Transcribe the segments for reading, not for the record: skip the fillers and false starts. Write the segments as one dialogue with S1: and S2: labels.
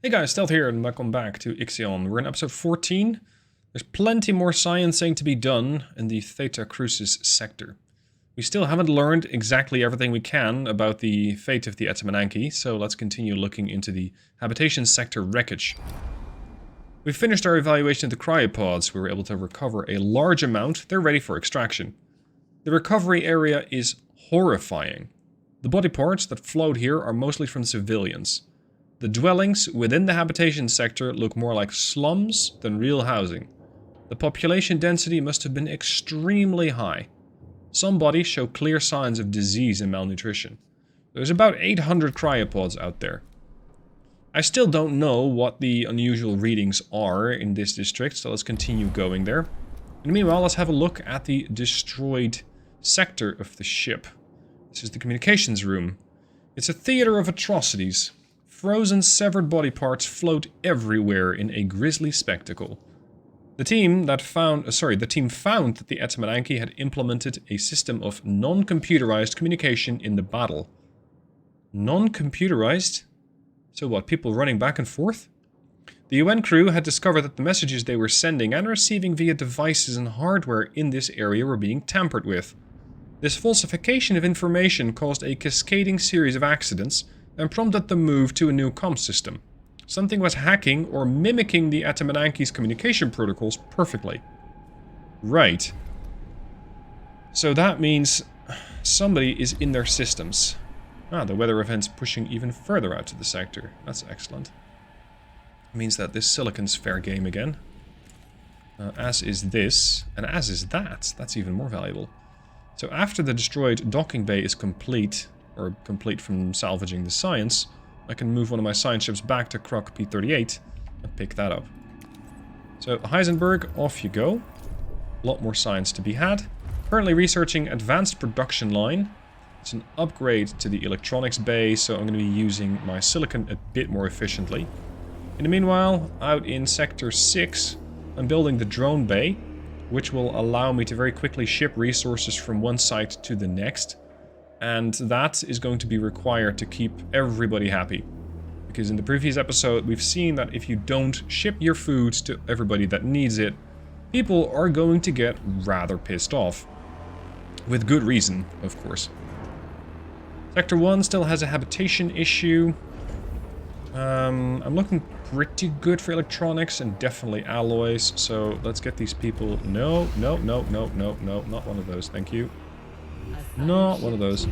S1: Hey guys, Stealth here and welcome back to IXION. We're in episode 14. There's plenty more sciencing to be done in the Theta Crucis sector. We still haven't learned exactly everything we can about the fate of the Etemenanki, so let's continue looking into the Habitation sector Wreckage. We finished our evaluation of the cryopods. We were able to recover a large amount. They're ready for extraction. The recovery area is horrifying. The body parts that float here are mostly from civilians. The dwellings within the habitation sector look more like slums than real housing. The population density must have been extremely high. Some bodies show clear signs of disease and malnutrition. There's about 800 cryopods out there. I still don't know what the unusual readings are in this district, so let's continue going there. And meanwhile, let's have a look at the destroyed sector of the ship. This is the communications room. It's a theater of atrocities. Frozen, severed body parts float everywhere in a grisly spectacle. The team found that the Etemenanki had implemented a system of non-computerized communication in the battle. Non-computerized? So what, people running back and forth? The UN crew had discovered that the messages they were sending and receiving via devices and hardware in this area were being tampered with. This falsification of information caused a cascading series of accidents and prompted the move to a new comm system. Something was hacking or mimicking the Etemenanki's communication protocols perfectly. Right. So that means somebody is in their systems. The weather event's pushing even further out to the sector. That's excellent. It means that this silicon's fair game again. As is this, and as is that. That's even more valuable. So after the destroyed docking bay is complete, or complete from salvaging the science, I can move one of my science ships back to Croc P38 and pick that up. So Heisenberg, off you go. A lot more science to be had. Currently researching advanced production line. It's an upgrade to the electronics bay, so I'm going to be using my silicon a bit more efficiently. In the meanwhile, out in Sector 6, I'm building the drone bay, which will allow me to very quickly ship resources from one site to the next. And that is going to be required to keep everybody happy. Because in the previous episode, we've seen that if you don't ship your food to everybody that needs it, people are going to get rather pissed off. With good reason, of course. Sector 1 still has a habitation issue. I'm looking pretty good for electronics and definitely alloys. So let's get these people... No, not one of those, thank you. Not one of those.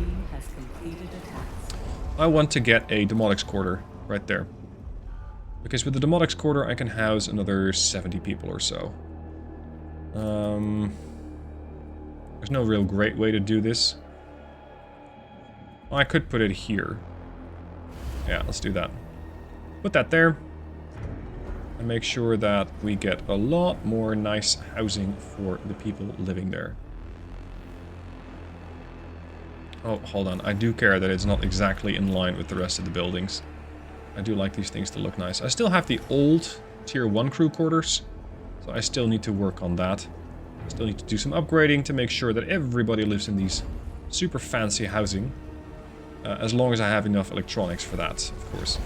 S1: I want to get a demotics quarter right there. Because with the demotics quarter I can house another 70 people or so. There's no real great way to do this. I could put it here. Yeah, let's do that. Put that there. And make sure that we get a lot more nice housing for the people living there. Oh, hold on. I do care that it's not exactly in line with the rest of the buildings. I do like these things to look nice. I still have the old Tier 1 crew quarters, so I still need to work on that. I still need to do some upgrading to make sure that everybody lives in these super fancy housing. As long as I have enough electronics for that, of course.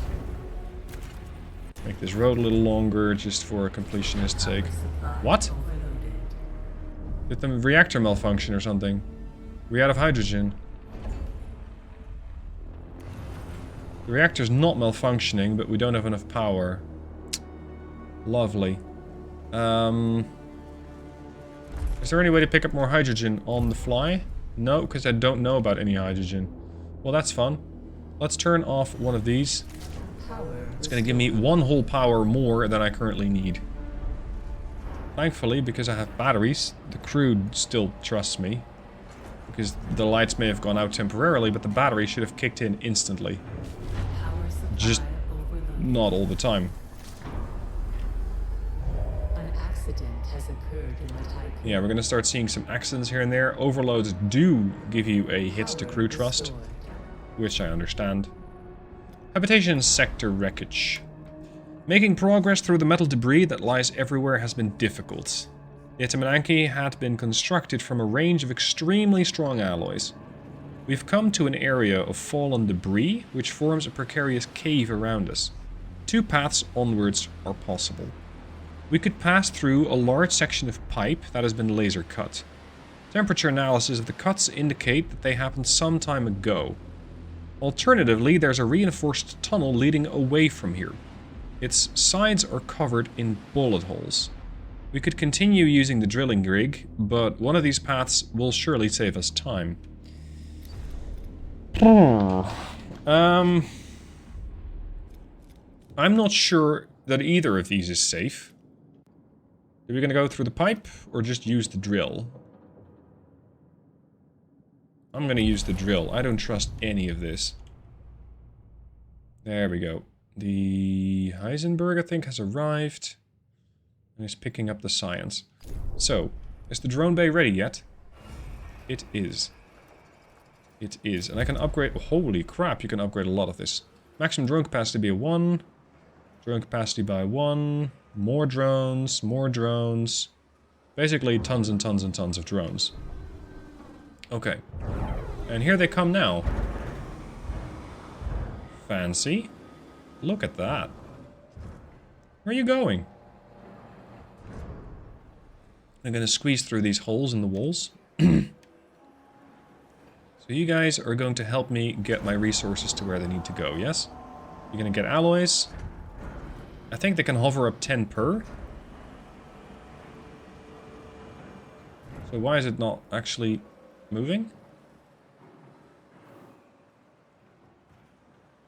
S1: Make this road a little longer, just for a completionist's sake. What? Did the reactor malfunction or something? We out of hydrogen? The reactor's not malfunctioning, but we don't have enough power. Lovely. Is there any way to pick up more hydrogen on the fly? No, because I don't know about any hydrogen. Well, that's fun. Let's turn off one of these. It's going to give me one whole power more than I currently need. Thankfully, because I have batteries, the crew still trusts me. Because the lights may have gone out temporarily, but the battery should have kicked in instantly. Just not all the time.
S2: An accident has occurred in the type.
S1: Yeah, we're going to start seeing some accidents here and there. Overloads do give you a hit to crew trust, which I understand. Habitation sector Wreckage. Making progress through the metal debris that lies everywhere has been difficult. The Etemenanki had been constructed from a range of extremely strong alloys. We've come to an area of fallen debris, which forms a precarious cave around us. 2 paths onwards are possible. We could pass through a large section of pipe that has been laser cut. Temperature analysis of the cuts indicate that they happened some time ago. Alternatively, there's a reinforced tunnel leading away from here. Its sides are covered in bullet holes. We could continue using the drilling rig, but one of these paths will surely save us time. I'm not sure that either of these is safe. Are we gonna go through the pipe, or just use the drill? I'm gonna use the drill. I don't trust any of this. There we go. The Heisenberg, I think, has arrived. And is picking up the science. So, is the drone bay ready yet? It is. It is. And I can upgrade... Holy crap, you can upgrade a lot of this. Maximum drone capacity by 1. Drone capacity by 1. More drones. More drones. Basically, tons and tons and tons of drones. Okay. And here they come now. Fancy. Look at that. Where are you going? I'm gonna squeeze through these holes in the walls. So you guys are going to help me get my resources to where they need to go, yes? You're gonna get alloys. I think they can hover up 10 per. So why is it not actually moving?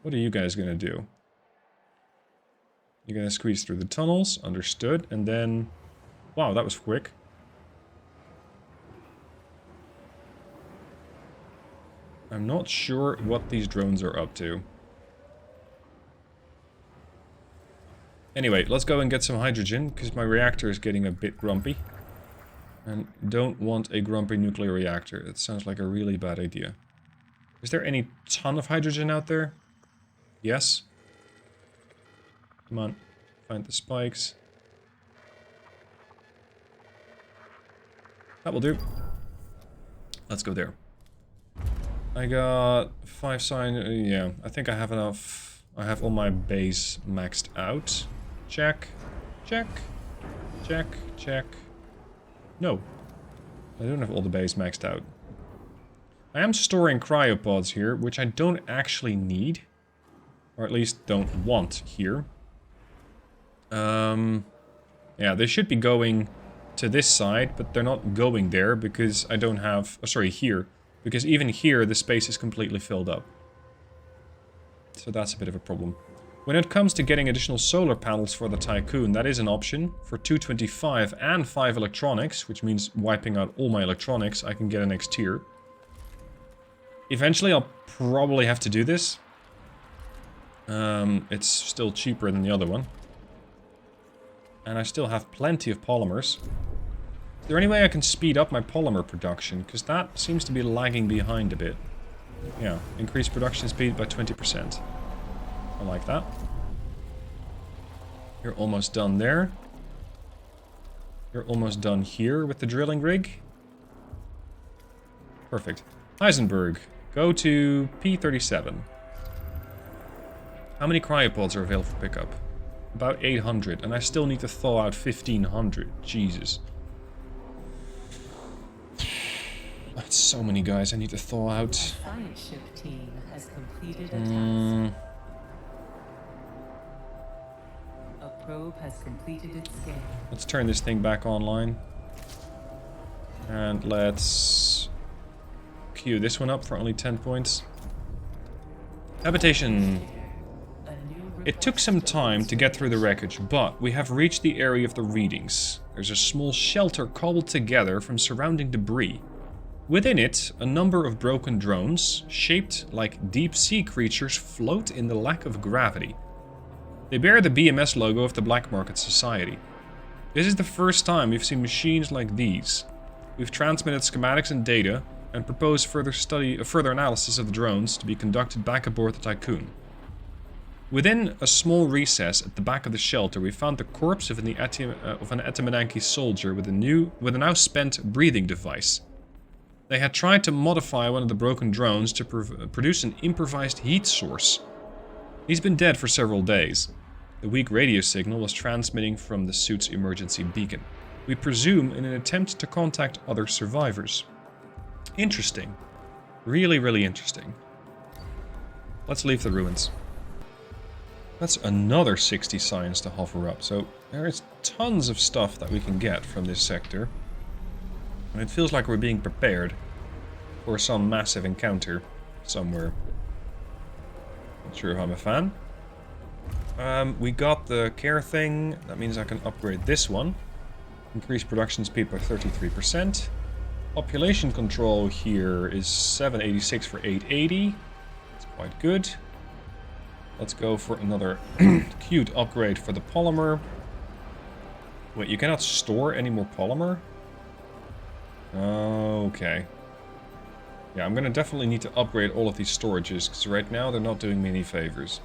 S1: What are you guys gonna do? You're gonna squeeze through the tunnels, understood, and then... Wow, that was quick. I'm not sure what these drones are up to. Anyway, let's go and get some hydrogen, because my reactor is getting a bit grumpy. And don't want a grumpy nuclear reactor. It sounds like a really bad idea. Is there any ton of hydrogen out there? Yes. Come on, find the spikes. That will do. Let's go there. I got 5 sign. Yeah, I think I have enough. I have all my bays maxed out. Check. Check. Check. Check. No. I don't have all the bays maxed out. I am storing cryopods here, which I don't actually need. Or at least don't want here. Yeah, they should be going to this side, but they're not going there because I don't have... Oh, sorry, here. Because even here, the space is completely filled up. So that's a bit of a problem. When it comes to getting additional solar panels for the Tycoon, that is an option. For 225 and 5 electronics, which means wiping out all my electronics, I can get an X tier. Eventually, I'll probably have to do this. It's still cheaper than the other one. And I still have plenty of polymers. Is there any way I can speed up my polymer production? Because that seems to be lagging behind a bit. Yeah, increase production speed by 20%. I like that. You're almost done there. You're almost done here with the drilling rig. Perfect. Heisenberg, go to P37. How many cryopods are available for pickup? About 800, and I still need to thaw out 1500. Jesus. That's so many guys I need to thaw out.
S2: Science ship team has completed a task. A probe has completed its scan.
S1: Let's turn this thing back online. And let's queue this one up for only 10 points. Habitation. It took some time to get through the wreckage, but we have reached the area of the readings. There's a small shelter cobbled together from surrounding debris. Within it, a number of broken drones, shaped like deep-sea creatures, float in the lack of gravity. They bear the BMS logo of the Black Market Society. This is the first time we've seen machines like these. We've transmitted schematics and data, and proposed further analysis of the drones to be conducted back aboard the Tycoon. Within a small recess at the back of the shelter, we found the corpse of an Etemenanki soldier with a now spent breathing device. They had tried to modify one of the broken drones to produce an improvised heat source. He's been dead for several days. The weak radio signal was transmitting from the suit's emergency beacon. We presume in an attempt to contact other survivors. Interesting. Really, really interesting. Let's leave the ruins. That's another 60 science to hover up, so there is tons of stuff that we can get from this sector. And it feels like we're being prepared for some massive encounter somewhere. Not sure if I'm a fan. We got the care thing. That means I can upgrade this one. Increase production speed by 33%. Population control here is 786 for 880. That's quite good. Let's go for another cute upgrade for the polymer. Wait, you cannot store any more polymer? Okay. Yeah, I'm gonna definitely need to upgrade all of these storages, because right now they're not doing me any favors.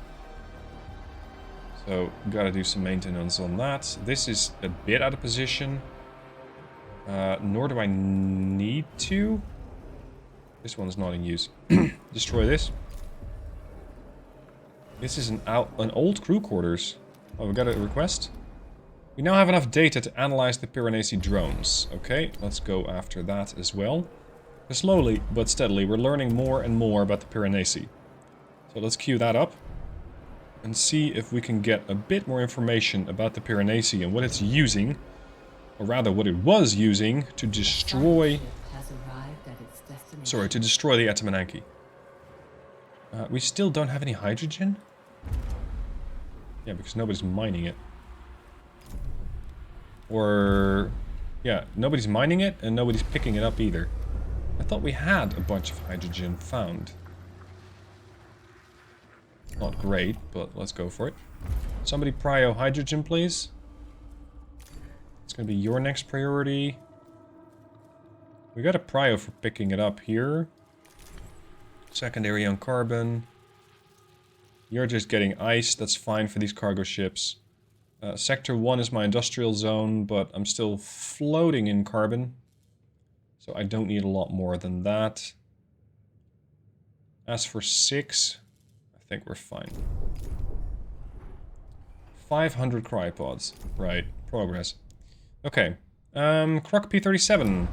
S1: So, gotta do some maintenance on that. This is a bit out of position. Nor do I need to. This one's not in use. Destroy this. This is an old crew quarters. Oh, we got a request? We now have enough data to analyze the Piranesi drones. Okay, let's go after that as well. Slowly but steadily, we're learning more and more about the Piranesi. So let's queue that up. And see if we can get a bit more information about the Piranesi and what it's using. Or rather, what it was using to destroy... Sorry, to destroy the Etemenanki. We still don't have any hydrogen? Yeah, because nobody's mining it. Or... yeah, nobody's mining it and nobody's picking it up either. I thought we had a bunch of hydrogen found. Not great, but let's go for it. Somebody prio hydrogen, please. It's going to be your next priority. We got a prio for picking it up here. Secondary on carbon. You're just getting ice. That's fine for these cargo ships. Sector 1 is my industrial zone, but I'm still floating in carbon. So I don't need a lot more than that. As for 6, I think we're fine. 500 cryopods. Right, progress. Okay, Croc P37.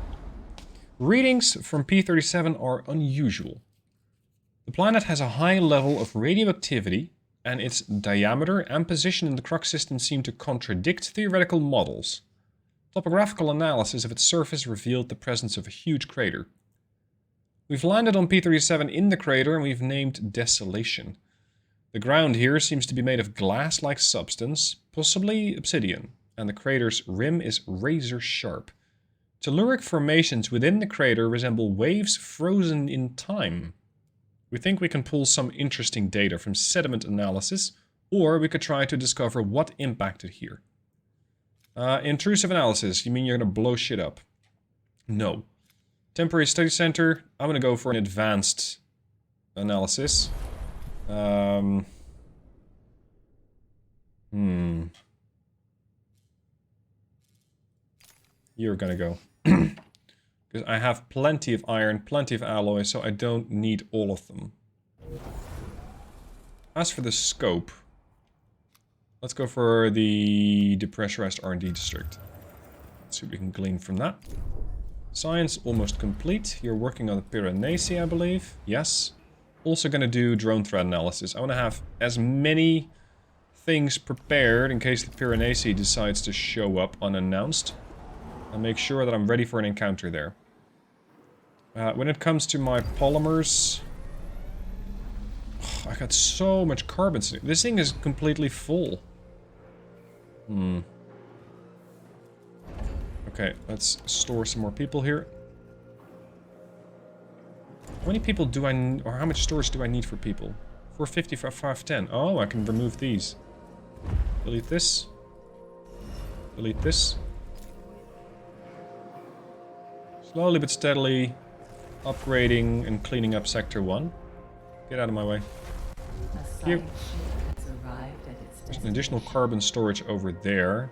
S1: Readings from P37 are unusual. The planet has a high level of radioactivity, and its diameter and position in the Croc system seem to contradict theoretical models. Topographical analysis of its surface revealed the presence of a huge crater. We've landed on P37 in the crater, and we've named Desolation. The ground here seems to be made of glass-like substance, possibly obsidian, and the crater's rim is razor sharp. Telluric formations within the crater resemble waves frozen in time. We think we can pull some interesting data from sediment analysis, or we could try to discover what impacted here. Intrusive analysis, you mean you're gonna blow shit up? No. Temporary study center, I'm gonna go for an advanced analysis. You're gonna go. Because I have plenty of iron, plenty of alloy, so I don't need all of them. As for the scope, let's go for the depressurized R&D district. Let's see what we can glean from that. Science almost complete. You're working on the Piranesi, I believe. Yes. Also gonna do drone threat analysis. I want to have as many things prepared in case the Piranesi decides to show up unannounced. And make sure that I'm ready for an encounter there. When it comes to my polymers... I got so much carbon. This thing is completely full. Okay, let's store some more people here. How many people do I need, or how much storage do I need for people? 450 for 510. Oh, I can remove these. Delete this. Delete this. Slowly but steadily upgrading and cleaning up Sector 1. Get out of my way. Here. There's an additional carbon storage over there.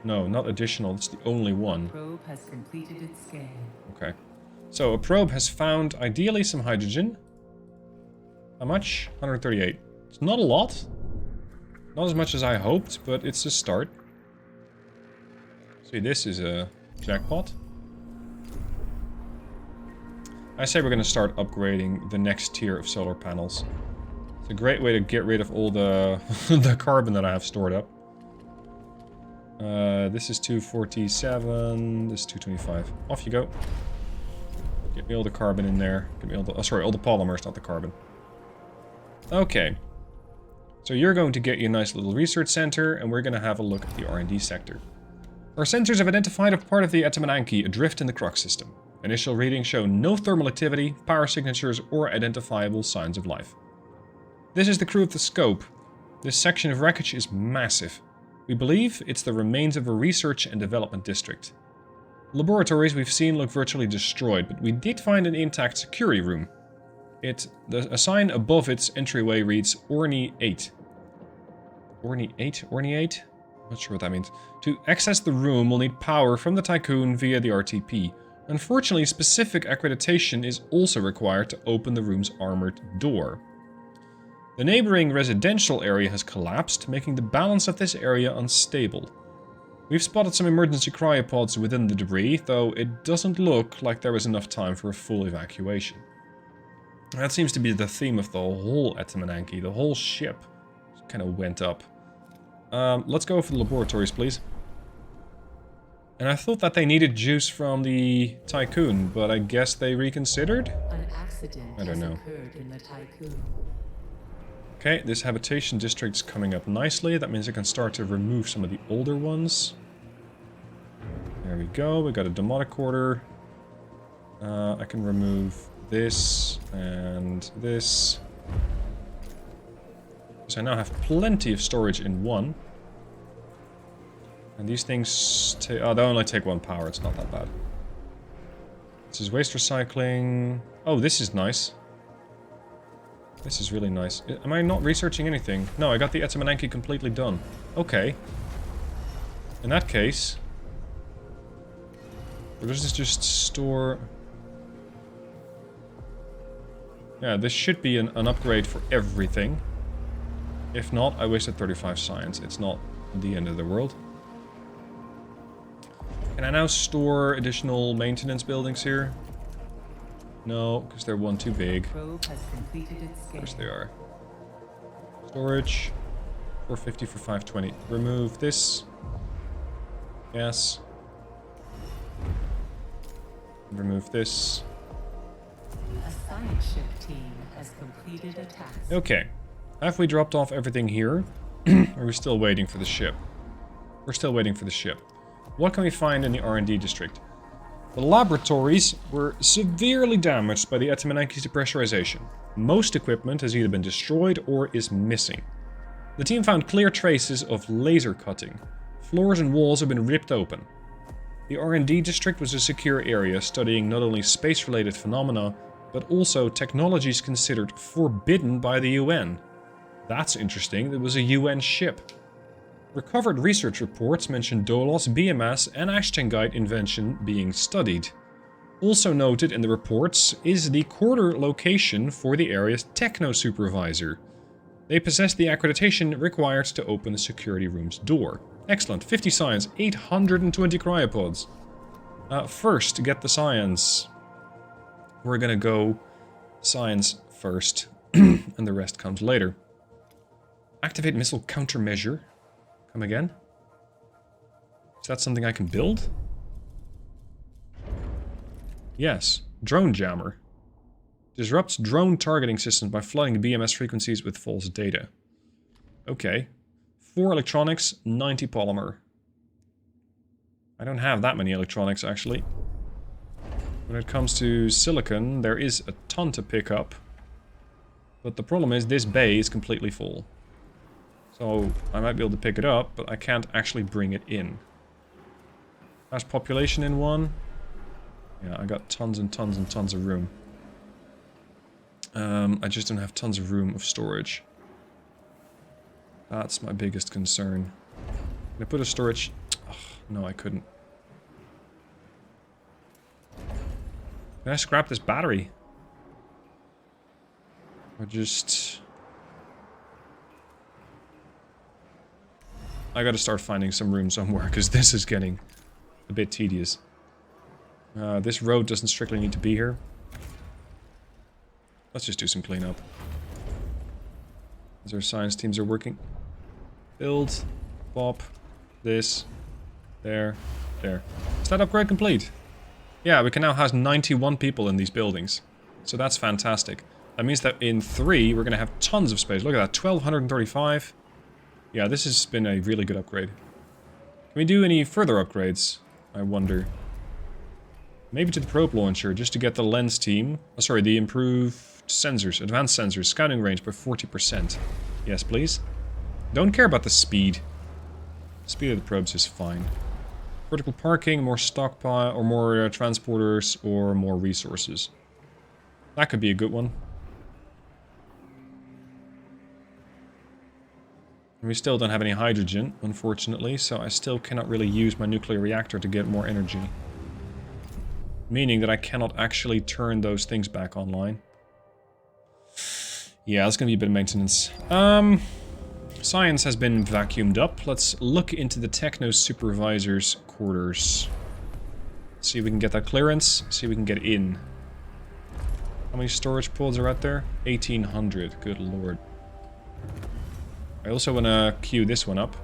S1: No, not additional. It's the only one.
S2: Probe has completed its scan.
S1: Okay. So a probe has found ideally some hydrogen. How much? 138. It's not a lot. Not as much as I hoped, but it's a start. See, this is a jackpot. I say we're going to start upgrading the next tier of solar panels. It's a great way to get rid of all the, the carbon that I have stored up. This is 247, this is 225. Off you go. Get me all the carbon in there. Get me all the, oh, sorry, all the polymers, not the carbon. Okay. So you're going to get you a nice little research center, and we're going to have a look at the R&D sector. Our sensors have identified a part of the Etemenanki adrift in the Crux system. Initial readings show no thermal activity, power signatures, or identifiable signs of life. This is the crew of the scope. This section of wreckage is massive. We believe it's the remains of a research and development district. Laboratories we've seen look virtually destroyed, but we did find an intact security room. A sign above its entryway reads Orni 8. Orni 8? Orni 8? Not sure what that means. To access the room, we'll need power from the Tycoon via the RTP. Unfortunately, specific accreditation is also required to open the room's armored door. The neighboring residential area has collapsed, making the balance of this area unstable. We've spotted some emergency cryopods within the debris, though it doesn't look like there was enough time for a full evacuation. That seems to be the theme of the whole Etemenanki. The whole ship kind of went up. Let's go for the laboratories, please. And I thought that they needed juice from the Tycoon, but I guess they reconsidered?
S2: An accident
S1: I don't know.
S2: occurred in the Tycoon.
S1: Okay, this habitation district's coming up nicely. That means I can start to remove some of the older ones. There we go. We got a demotic quarter. I can remove this and this. So I now have plenty of storage in one. And these things they only take 1 power. It's not that bad. This is waste recycling. Oh, this is nice. This is really nice. Am I not researching anything? No, I got the Etemenanki completely done. Okay. In that case... or does this just store... yeah, this should be an upgrade for everything. If not, I wasted 35 science. It's not the end of the world. Can I now store additional maintenance buildings here? No, because they're one too big.
S2: Probe has completed its
S1: Of
S2: scan.
S1: course they are. Storage. 450 for 520. Remove this. Yes. Remove this.
S2: A science ship team has completed a task.
S1: Okay. Have we dropped off everything here? Or are we still waiting for the ship? We're still waiting for the ship. What can we find in the R&D district? The laboratories were severely damaged by the Etemenanki's depressurization. Most equipment has either been destroyed or is missing. The team found clear traces of laser cutting. Floors and walls have been ripped open. The R&D district was a secure area studying not only space-related phenomena, but also technologies considered forbidden by the UN. That's interesting, there was a UN ship. Recovered research reports mention Dolos, BMS, and Ashtangite invention being studied. Also noted in the reports is the quarter location for the area's techno-supervisor. They possess the accreditation required to open the security room's door. Excellent, 50 science, 820 cryopods. First, get the science. We're gonna go science first, and the rest comes later. Activate missile countermeasure. Come again? Is that something I can build? Yes. Drone jammer. Disrupts drone targeting systems by flooding BMS frequencies with false data. Okay. 4 electronics, 90 polymer. I don't have that many electronics, actually. When it comes to silicon, there is a ton to pick up. But the problem is, this bay is completely full. So, I might be able to pick it up, but I can't actually bring it in. Has population in one? Yeah, I got tons and tons and tons of room. I just don't have tons of room of storage. That's my biggest concern. Can I put a storage... oh, no, I couldn't. Can I scrap this battery? Or just... I gotta start finding some room somewhere, because this is getting a bit tedious. This road doesn't strictly need to be here. Let's just do some cleanup. As our science teams are working. Build, pop, this, there, there. Is that upgrade complete? Yeah, we can now house 91 people in these buildings. So that's fantastic. That means that in 3, we're going to have tons of space. Look at that, 1235. Yeah, this has been a really good upgrade. Can we do any further upgrades? I wonder. Maybe to the probe launcher, just to get the lens team. Oh, sorry, the improved sensors, advanced sensors, scouting range by 40%. Yes, please. Don't care about the speed. The speed of the probes is fine. Vertical parking, more stockpile, or more transporters, or more resources. That could be a good one. And we still don't have any hydrogen, unfortunately, so I still cannot really use my nuclear reactor to get more energy. Meaning that I cannot actually turn those things back online. Yeah, that's gonna be a bit of maintenance. Science has been vacuumed up. Let's look into the Techno Supervisor's quarters. See if we can get that clearance, see if we can get in. How many storage pods are out there? 1800, good lord. I also want to queue this one up.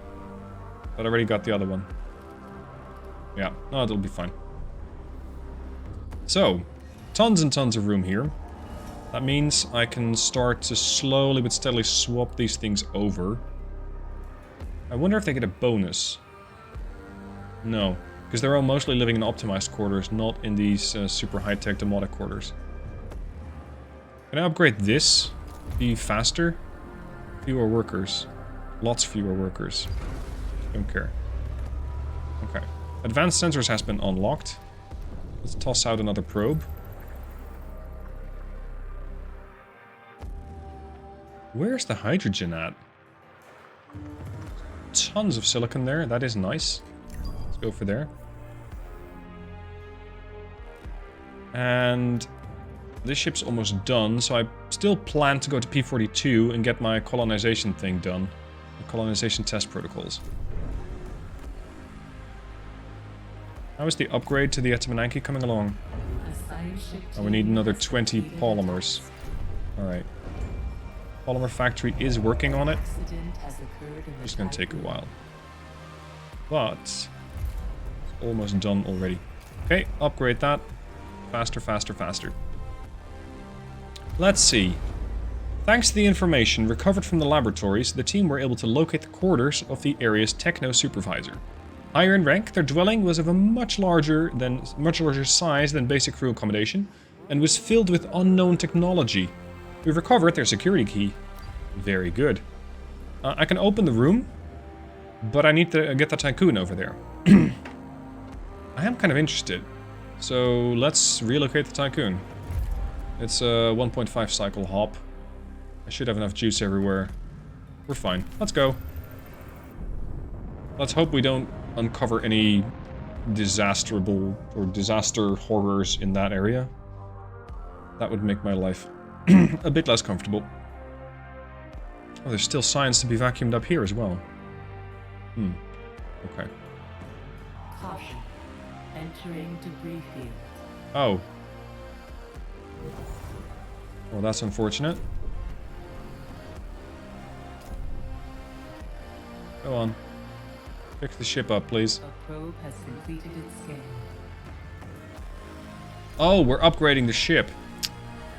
S1: But I already got the other one. Yeah, no, it'll be fine. So, tons and tons of room here. That means I can start to slowly but steadily swap these things over. I wonder if they get a bonus. No, because they're all mostly living in optimized quarters, not in these super high-tech demotic quarters. Can I upgrade this? Be faster? Fewer workers. Lots fewer workers. Don't care. Okay. Advanced sensors has been unlocked. Let's toss out another probe. Where's the hydrogen at? Tons of silicon there. That is nice. Let's go for there. And this ship's almost done, so I still plan to go to P42 and get my colonization thing done. The colonization test protocols. How is the upgrade to the Etemenanki coming along? Oh, we need another 20 polymers. Alright. Polymer factory is working on it. Just gonna take a while. But it's almost done already. Okay, upgrade that. Faster, faster, faster. Let's see. Thanks to the information recovered from the laboratories, the team were able to locate the quarters of the area's techno supervisor. Higher in rank, their dwelling was of a much larger size than basic crew accommodation, and was filled with unknown technology. We've recovered their security key. Very good. I can open the room, but I need to get the Tycoon over there. I am kind of interested. So let's relocate the Tycoon. It's a 1.5 cycle hop. I should have enough juice everywhere. We're fine. Let's go. Let's hope we don't uncover any disasterable or disaster horrors in that area. That would make my life a bit less comfortable. Oh, there's still science to be vacuumed up here as well. Okay.
S2: Caution. Entering debris field.
S1: Oh. Well, that's unfortunate. Go on. Fix the ship up, please.
S2: A probe has completed its scan.
S1: Oh, we're upgrading the ship.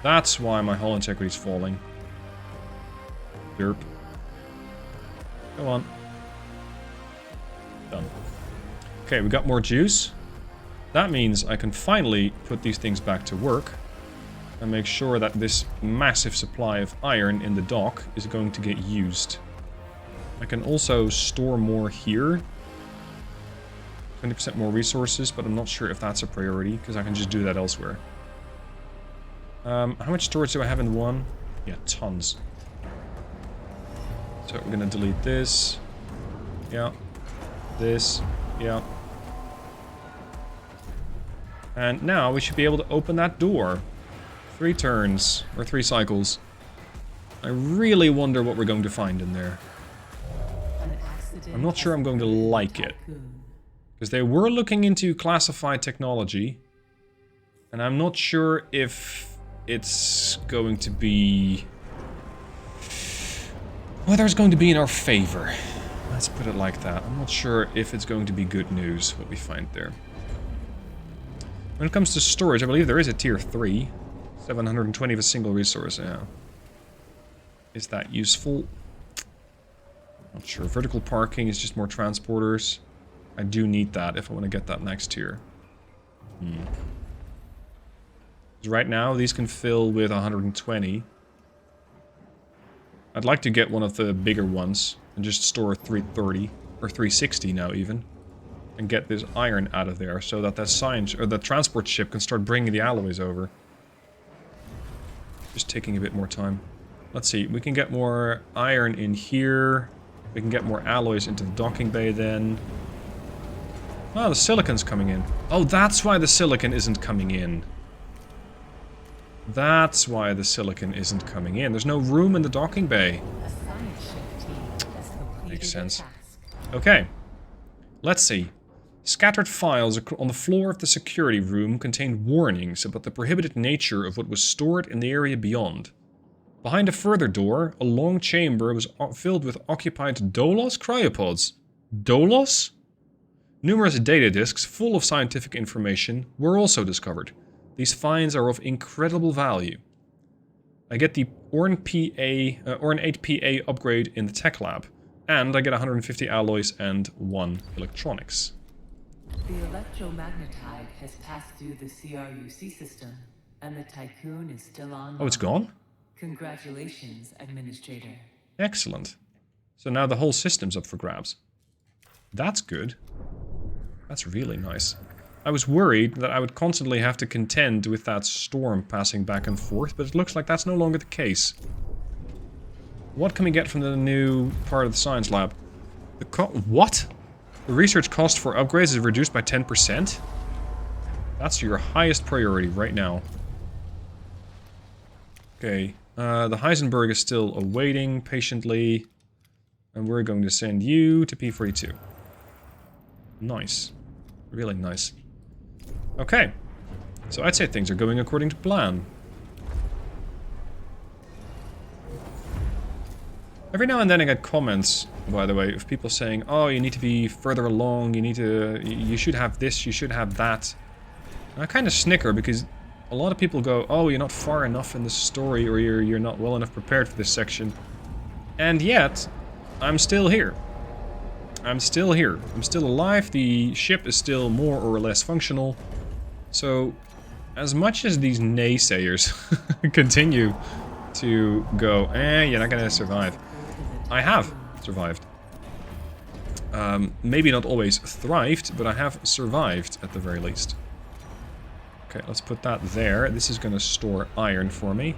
S1: That's why my hull integrity is falling. Derp. Go on. Done. Okay, we got more juice. That means I can finally put these things back to work and make sure that this massive supply of iron in the dock is going to get used. I can also store more here. 20% more resources, but I'm not sure if that's a priority, because I can just do that elsewhere. How much storage do I have in one? Yeah, tons. So we're gonna delete this. Yeah. This. Yeah. And now we should be able to open that door. 3 turns, or 3 cycles. I really wonder what we're going to find in there.
S2: An
S1: I'm not sure I'm going to like it. Because they were looking into classified technology. And I'm not sure if it's going to be... whether it's going to be in our favor. Let's put it like that. I'm not sure if it's going to be good news, what we find there. When it comes to storage, I believe there is a tier 3. 720 of a single resource, yeah. Is that useful? Not sure. Vertical parking is just more transporters. I do need that if I want to get that next tier. Right now, these can fill with 120. I'd like to get one of the bigger ones and just store 330 or 360 now even, and get this iron out of there so that science or the transport ship can start bringing the alloys over. Just taking a bit more time. Let's see. We can get more iron in here. We can get more alloys into the docking bay then. Oh, the silicon's coming in. Oh, that's why the silicon isn't coming in. That's why the silicon isn't coming in. There's no room in the docking bay. Makes sense. Okay. Let's see. Scattered files on the floor of the security room contain warnings about the prohibited nature of what was stored in the area beyond. Behind a further door, a long chamber was filled with occupied Dolos cryopods. Dolos? Numerous data disks full of scientific information were also discovered. These finds are of incredible value. I get the Orn 8PA upgrade in the tech lab, and I get 150 alloys and 1 electronics.
S2: The electromagnetite has passed through the CRUC system, and the Tycoon is still on.
S1: Oh, it's gone?
S2: Congratulations, Administrator.
S1: Excellent. So now the whole system's up for grabs. That's good. That's really nice. I was worried that I would constantly have to contend with that storm passing back and forth, but it looks like that's no longer the case. What can we get from the new part of the science lab? What? The research cost for upgrades is reduced by 10%? That's your highest priority right now. Okay, the Heisenberg is still awaiting patiently. And we're going to send you to P42. Nice. Really nice. Okay. So I'd say things are going according to plan. Every now and then I get comments, by the way, of people saying, oh, you need to be further along, you should have this, you should have that. And I kind of snicker because a lot of people go, oh, you're not far enough in the story, or you're not well enough prepared for this section. And yet, I'm still here. I'm still here. I'm still alive, the ship is still more or less functional. So, as much as these naysayers continue to go, you're not gonna survive. I have survived. Maybe not always thrived, but I have survived at the very least. Okay, let's put that there. This is gonna store iron for me.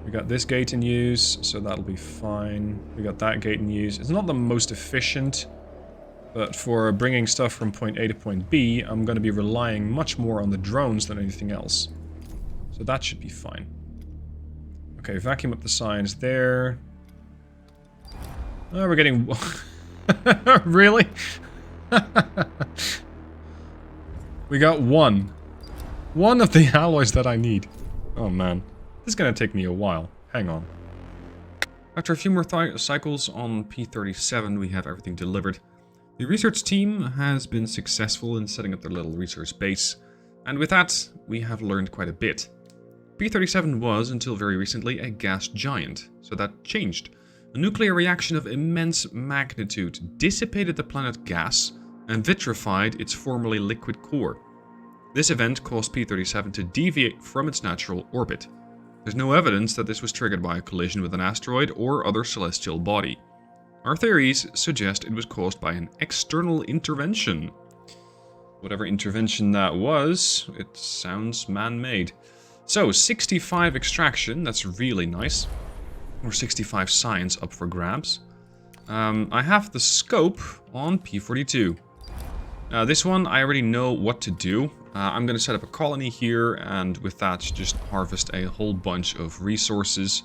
S1: We got this gate in use, so that'll be fine. We got that gate in use. It's not the most efficient, but for bringing stuff from point A to point B, I'm going to be relying much more on the drones than anything else. So that should be fine. Okay, vacuum up the signs there. Oh, we're getting... Really? We got one. One of the alloys that I need. Oh man. This is going to take me a while. Hang on. After a few more cycles on P37, we have everything delivered. The research team has been successful in setting up their little research base, and with that, we have learned quite a bit. P37 was, until very recently, a gas giant, so that changed. A nuclear reaction of immense magnitude dissipated the planet gas and vitrified its formerly liquid core. This event caused P37 to deviate from its natural orbit. There's no evidence that this was triggered by a collision with an asteroid or other celestial body. Our theories suggest it was caused by an external intervention. Whatever intervention that was, it sounds man-made. So, 65 extraction, that's really nice. Or 65 science up for grabs. I have the scope on P42. This one, I already know what to do. I'm going to set up a colony here, and with that, just harvest a whole bunch of resources.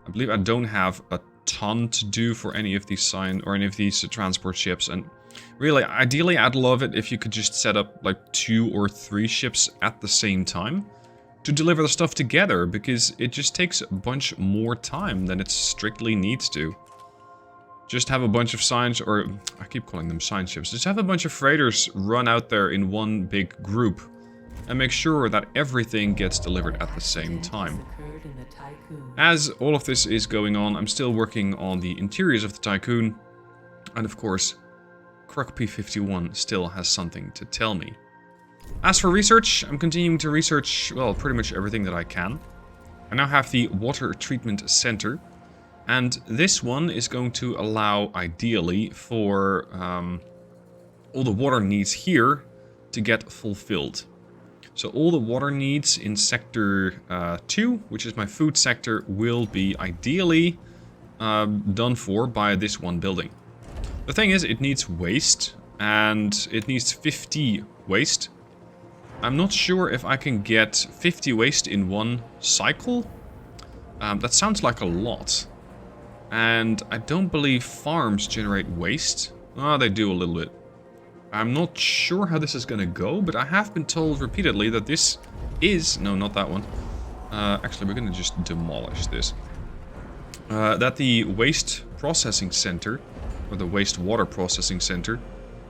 S1: I believe I don't have a ton to do for any of these transport ships, and really, ideally, I'd love it if you could just set up like 2 or 3 ships at the same time to deliver the stuff together, because it just takes a bunch more time than it strictly needs to. Just have a bunch of science, or I keep calling them science ships, just have a bunch of freighters run out there in one big group and make sure that everything gets delivered at the same time. As all of this is going on, I'm still working on the interiors of the Tycoon, and of course, Croc P51 still has something to tell me. As for research, I'm continuing to research, well, pretty much everything that I can. I now have the Water Treatment Center, and this one is going to allow, ideally, for all the water needs here to get fulfilled. So all the water needs in Sector 2, which is my food sector, will be ideally done for by this one building. The thing is, it needs waste, and it needs 50 waste. I'm not sure if I can get 50 waste in one cycle. That sounds like a lot. And I don't believe farms generate waste. Oh, they do a little bit. I'm not sure how this is going to go, but I have been told repeatedly that this is... No, not that one. Actually, we're going to just demolish this. That the waste processing center, or the wastewater processing center,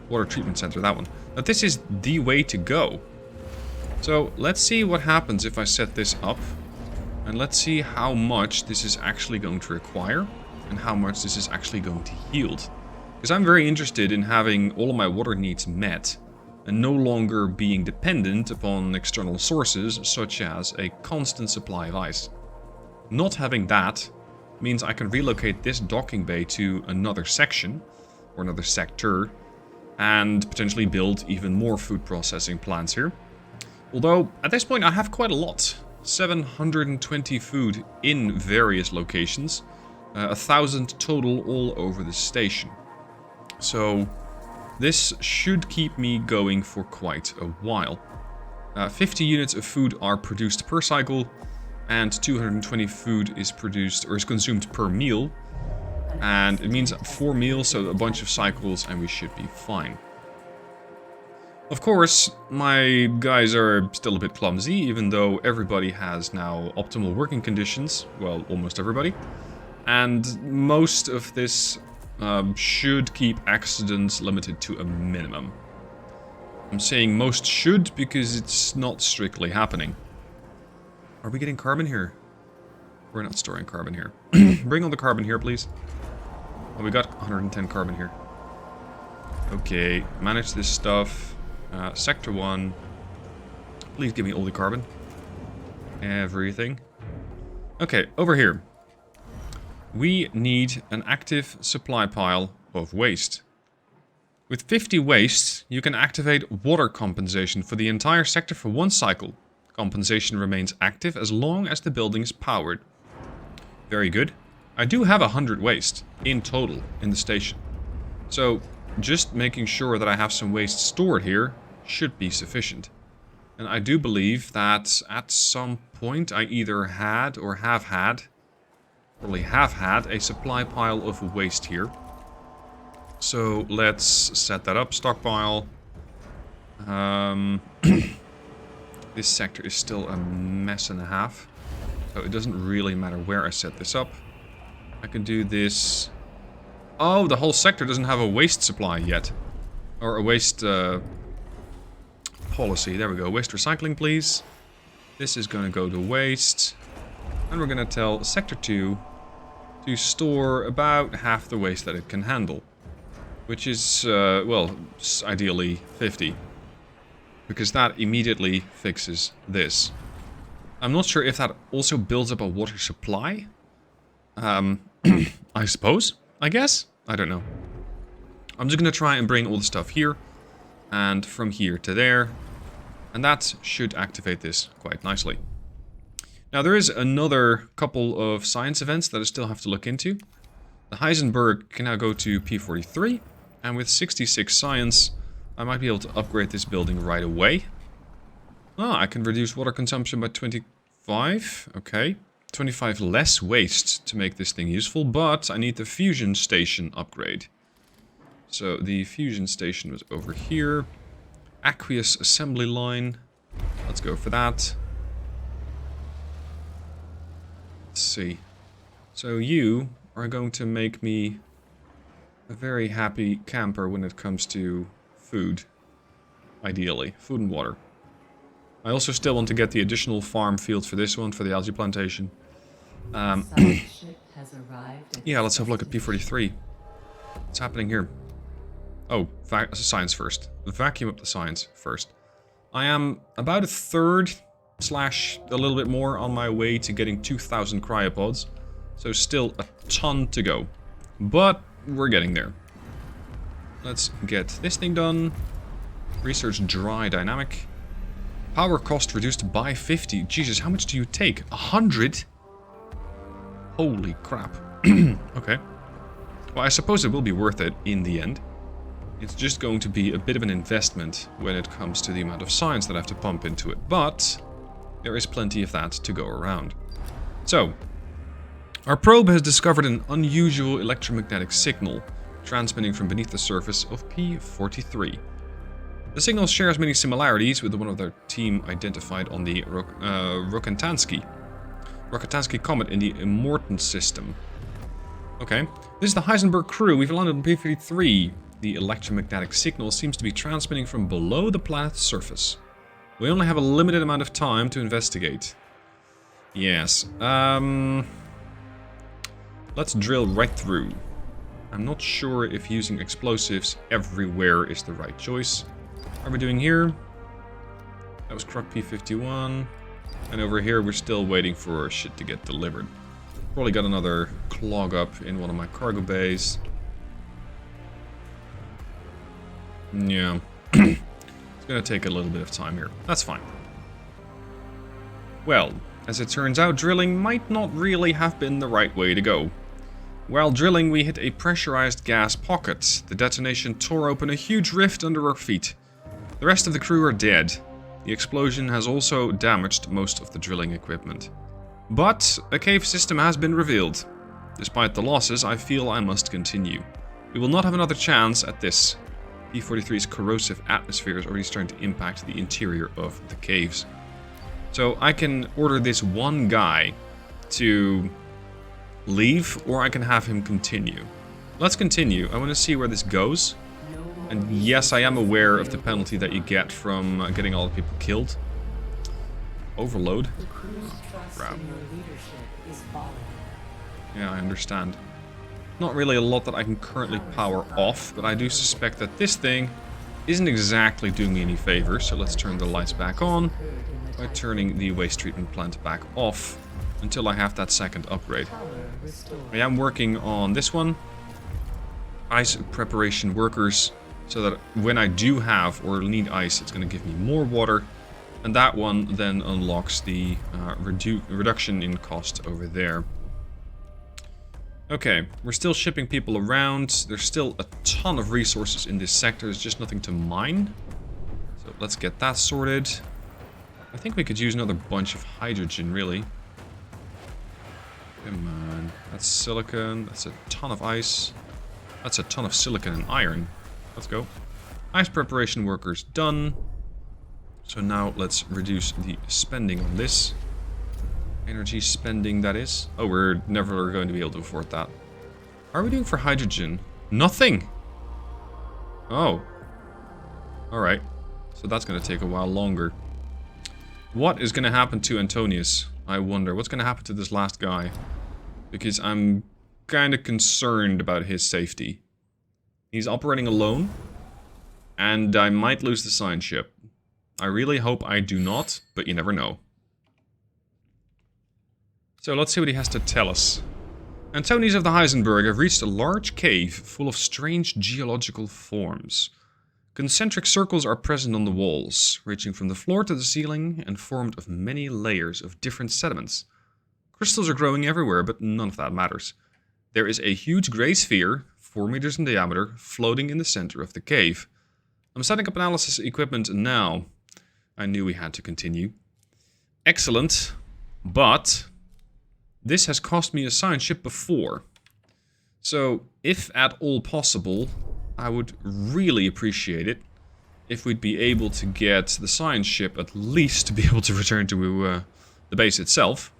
S1: water treatment center, that one, that this is the way to go. So let's see what happens if I set this up, and let's see how much this is actually going to require, and how much this is actually going to yield. Because I'm very interested in having all of my water needs met, and no longer being dependent upon external sources, such as a constant supply of ice. Not having that means I can relocate this docking bay to another section, or another sector, and potentially build even more food processing plants here. Although, at this point I have quite a lot. 720 food in various locations. 1,000 total all over the station. So, this should keep me going for quite a while. 50 units of food are produced per cycle, and 220 food is produced, or is consumed per meal. And it means 4 meals, so a bunch of cycles, and we should be fine. Of course, my guys are still a bit clumsy, even though everybody has now optimal working conditions. Well, almost everybody. And most of this should keep accidents limited to a minimum. I'm saying most should because it's not strictly happening. Are we getting carbon here? We're not storing carbon here. Bring on the carbon here, please. Oh, we got 110 carbon here. Okay, manage this stuff. Sector 1. Please give me all the carbon. Everything. Okay, over here. We need an active supply pile of waste. With 50 waste, you can activate water compensation for the entire sector for 1 cycle. Compensation remains active as long as the building is powered. Very good. I do have 100 waste in total in the station. So, just making sure that I have some waste stored here should be sufficient. And I do believe that at some point I either had or have had, probably have had, a supply pile of waste here. So let's set that up, stockpile. This sector is still a mess and a half, so it doesn't really matter where I set this up. I can do this. Oh, the whole sector doesn't have a waste supply yet. Or a waste policy. There we go. Waste recycling, please. This is going to go to waste. And we're going to tell Sector 2 to store about half the waste that it can handle. Which is, well, ideally 50. Because that immediately fixes this. I'm not sure if that also builds up a water supply. I suppose? I guess? I don't know. I'm just going to try and bring all the stuff here. And from here to there. And that should activate this quite nicely. Now there is another couple of science events that I still have to look into. The Heisenberg can now go to P43. And with 66 science, I might be able to upgrade this building right away. Ah, I can reduce water consumption by 25. Okay. 25 less waste to make this thing useful, but I need the fusion station upgrade. So the fusion station was over here. Aqueous assembly line. Let's go for that. Let's see. So you are going to make me a very happy camper when it comes to food. Ideally. Food and water. I also still want to get the additional farm field for this one, for the algae plantation. Yeah, let's have a look at P43. What's happening here? Oh, science first. Vacuum up the science first. I am about a third / a little bit more on my way to getting 2,000 cryopods. So still a ton to go. But we're getting there. Let's get this thing done. Research dry dynamic. Power cost reduced by 50. Jesus, how much do you take? 100? Holy crap. Okay. Well, I suppose it will be worth it in the end. It's just going to be a bit of an investment when it comes to the amount of science that I have to pump into it. But there is plenty of that to go around. So, our probe has discovered an unusual electromagnetic signal transmitting from beneath the surface of P43. The signal shares many similarities with the one of their team identified on the Rokitansky comet in the Immortan system. Okay, this is the Heisenberg Crew. We've landed on P43. The electromagnetic signal seems to be transmitting from below the planet's surface. We only have a limited amount of time to investigate. Yes, let's drill right through. I'm not sure if using explosives everywhere is the right choice. What are we doing here? That was Croc P51. And over here we're still waiting for shit to get delivered. Probably got another clog up in one of my cargo bays. Yeah. It's gonna take a little bit of time here. That's fine. Well, as it turns out, drilling might not really have been the right way to go. While drilling, we hit a pressurized gas pocket. The detonation tore open a huge rift under our feet. The rest of the crew are dead. The explosion has also damaged most of the drilling equipment. But a cave system has been revealed. Despite the losses, I feel I must continue. We will not have another chance at this. P43's corrosive atmosphere is already starting to impact the interior of the caves. So I can order this one guy to leave, or I can have him continue. Let's continue. I want to see where this goes. And yes, I am aware of the penalty that you get from getting all the people killed. Overload. Crap. Yeah, I understand. Not really a lot that I can currently power off, but I do suspect that this thing isn't exactly doing me any favors. So let's turn the lights back on by turning the waste treatment plant back off until I have that second upgrade. I am working on this one. Ice preparation workers, so that when I do have or need ice, it's going to give me more water. And that one then unlocks the reduction in cost over there. Okay, we're still shipping people around. There's still a ton of resources in this sector. There's just nothing to mine. So let's get that sorted. I think we could use another bunch of hydrogen, really. Come on. That's silicon. That's a ton of ice. That's a ton of silicon and iron. Let's go. Ice preparation workers done. So now let's reduce the spending on this. Energy spending, that is. Oh, we're never going to be able to afford that. How are we doing for hydrogen? Nothing! Oh. Alright. So that's going to take a while longer. What is going to happen to Antonius? I wonder. What's going to happen to this last guy? Because I'm kind of concerned about his safety. He's operating alone. And I might lose the science ship. I really hope I do not, but you never know. So let's see what he has to tell us. Antonius of the Heisenberg have reached a large cave full of strange geological forms. Concentric circles are present on the walls, reaching from the floor to the ceiling and formed of many layers of different sediments. Crystals are growing everywhere, but none of that matters. There is a huge grey sphere, 4 meters in diameter, floating in the center of the cave. I'm setting up analysis equipment now. I knew we had to continue. Excellent, but this has cost me a science ship before. So, if at all possible, I would really appreciate it if we'd be able to get the science ship at least to be able to return to the base itself.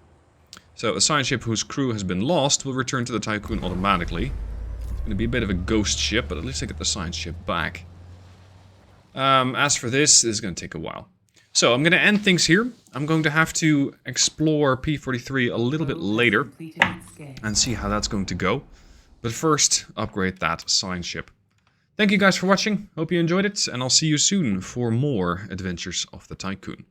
S1: So, a science ship whose crew has been lost will return to the Tycoon automatically. It's going to be a bit of a ghost ship, but at least I get the science ship back. As for this is going to take a while. So, I'm going to end things here. I'm going to have to explore P43 a little bit later and see how that's going to go. But first, upgrade that science ship. Thank you guys for watching, hope you enjoyed it, and I'll see you soon for more Adventures of the Tycoon.